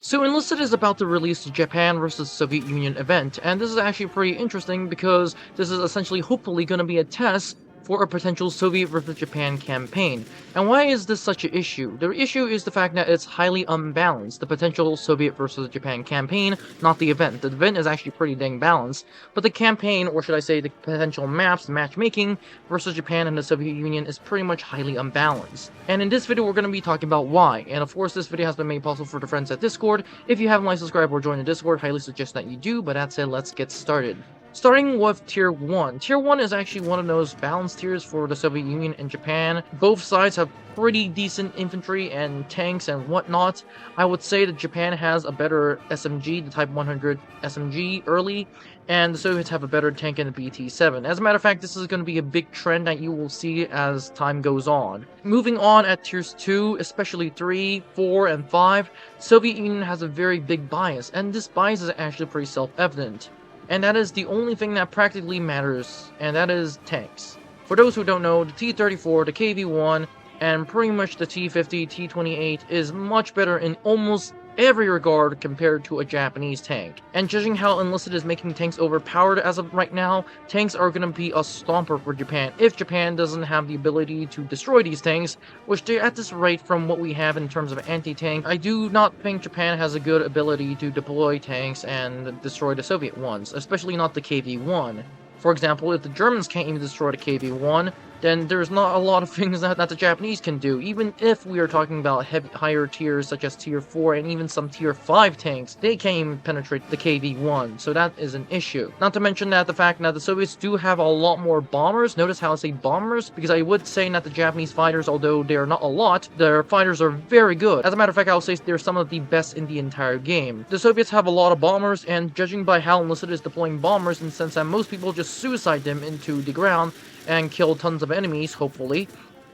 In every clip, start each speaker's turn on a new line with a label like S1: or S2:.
S1: So Enlisted is about to release the Japan versus Soviet Union event, and this is actually pretty interesting because this is essentially hopefully going to be a test for a potential Soviet versus Japan campaign. And why is this such an issue? The issue is the fact that it's highly unbalanced, the potential Soviet versus Japan campaign, not the event. The event is actually pretty dang balanced, but the campaign, or should I say the potential maps, matchmaking versus Japan and the Soviet Union is pretty much highly unbalanced. And in this video we're going to be talking about why, and of course this video has been made possible for the friends at Discord. If you haven't liked, subscribed, or joined the Discord, highly suggest that you do, but that said, let's get started. Starting with Tier 1. Tier 1 is actually one of those balanced tiers for the Soviet Union and Japan. Both sides have pretty decent infantry and tanks and whatnot. I would say that Japan has a better SMG, the Type 100 SMG early, and the Soviets have a better tank in the BT-7. As a matter of fact, this is going to be a big trend that you will see as time goes on. Moving on at Tiers 2, especially 3, 4, and 5, Soviet Union has a very big bias, and this bias is actually pretty self-evident. And that is the only thing that practically matters, and that is tanks. For those who don't know, the T-34, the KV-1, and pretty much the T-50, T-28 is much better in almost every regard compared to a Japanese tank. And judging how Enlisted is making tanks overpowered as of right now, tanks are going to be a stomper for Japan if Japan doesn't have the ability to destroy these tanks, which at this rate from what we have in terms of anti-tank, I do not think Japan has a good ability to deploy tanks and destroy the Soviet ones, especially not the KV-1. For example, if the Germans can't even destroy the KV-1, then there's not a lot of things that the Japanese can do. Even if we are talking about higher tiers such as Tier 4 and even some Tier 5 tanks, they can't even penetrate the KV-1, so that is an issue. Not to mention that the fact that the Soviets do have a lot more bombers. Notice how I say bombers, because I would say that the Japanese fighters, although they are not a lot, their fighters are very good. As a matter of fact, I'll say they're some of the best in the entire game. The Soviets have a lot of bombers, and judging by how Enlisted is deploying bombers in the sense that most people just suicide them into the ground and kill tons of enemies, hopefully,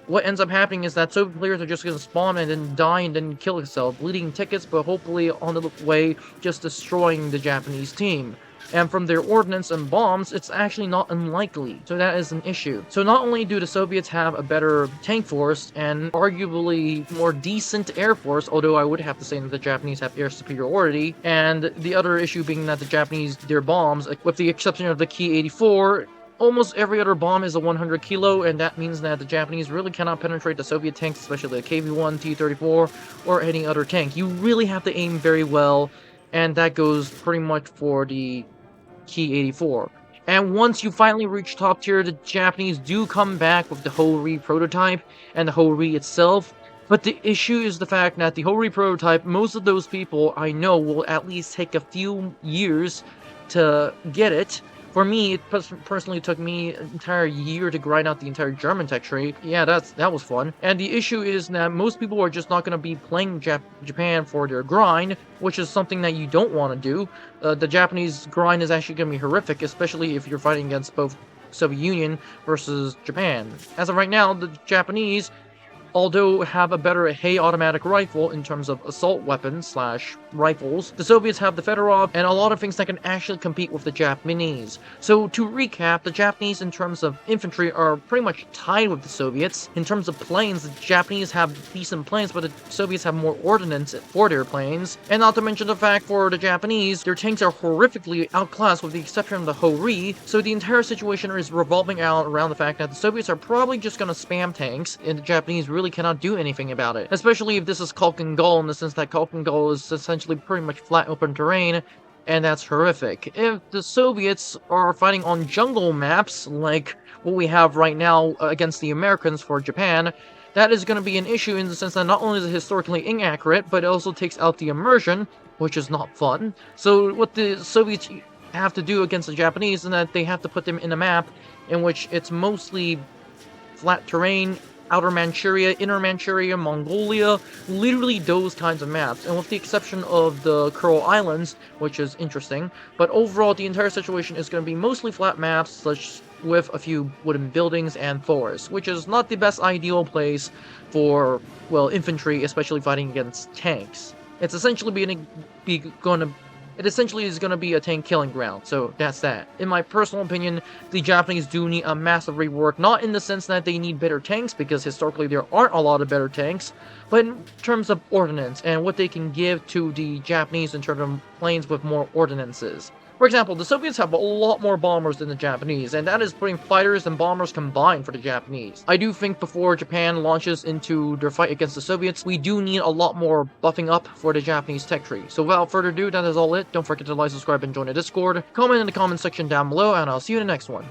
S1: what ends up happening is that Soviet players are just going to spawn and then die and then kill themselves, bleeding tickets, but hopefully on the way just destroying the Japanese team. And from their ordnance and bombs, it's actually not unlikely, so that is an issue. So not only do the Soviets have a better tank force and arguably more decent air force, although I would have to say that the Japanese have air superiority, and the other issue being that the Japanese, their bombs, with the exception of the Ki-84, almost every other bomb is a 100 kilo, and that means that the Japanese really cannot penetrate the Soviet tanks, especially the KV-1, T-34, or any other tank. You really have to aim very well, and that goes pretty much for the Ki-84. And once you finally reach top tier, the Japanese do come back with the Ho-Ri prototype and the Ho-Ri itself. But the issue is the fact that the Ho-Ri prototype, most of those people I know will at least take a few years to get it. For me, it personally took me an entire year to grind out the entire German tech tree. Yeah, that was fun. And the issue is that most people are just not going to be playing Japan for their grind, which is something that you don't want to do. The Japanese grind is actually going to be horrific, especially if you're fighting against both Soviet Union versus Japan. As of right now, the Japanese, although have a better Hay automatic rifle in terms of assault weapons slash rifles, the Soviets have the Fedorov and a lot of things that can actually compete with the Japanese. So to recap, the Japanese in terms of infantry are pretty much tied with the Soviets. In terms of planes, the Japanese have decent planes, but the Soviets have more ordnance for their planes. And not to mention the fact for the Japanese, their tanks are horrifically outclassed with the exception of the Ho-Ri, so the entire situation is revolving out around the fact that the Soviets are probably just going to spam tanks, and the Japanese really cannot do anything about it. Especially if this is Kalk and Gull, in the sense that Kalk and Gull is essentially pretty much flat open terrain, and that's horrific. If the Soviets are fighting on jungle maps, like what we have right now against the Americans for Japan, that is going to be an issue in the sense that not only is it historically inaccurate, but it also takes out the immersion, which is not fun. So what the Soviets have to do against the Japanese is that they have to put them in a map in which it's mostly flat terrain, Outer Manchuria, Inner Manchuria, Mongolia, literally those kinds of maps, and with the exception of the Kuril Islands, which is interesting, but overall the entire situation is going to be mostly flat maps, such with a few wooden buildings and forests, which is not the best ideal place for, well, infantry, especially fighting against tanks. It's essentially going to It essentially is going to be a tank killing ground, so that's that. In my personal opinion, the Japanese do need a massive rework, not in the sense that they need better tanks, because historically there aren't a lot of better tanks, but in terms of ordnance and what they can give to the Japanese in terms of planes with more ordnances. For example, the Soviets have a lot more bombers than the Japanese, and that is putting fighters and bombers combined for the Japanese. I do think before Japan launches into their fight against the Soviets, we do need a lot more buffing up for the Japanese tech tree. So without further ado, that is all it. Don't forget to like, subscribe, and join the Discord. Comment in the comment section down below, and I'll see you in the next one.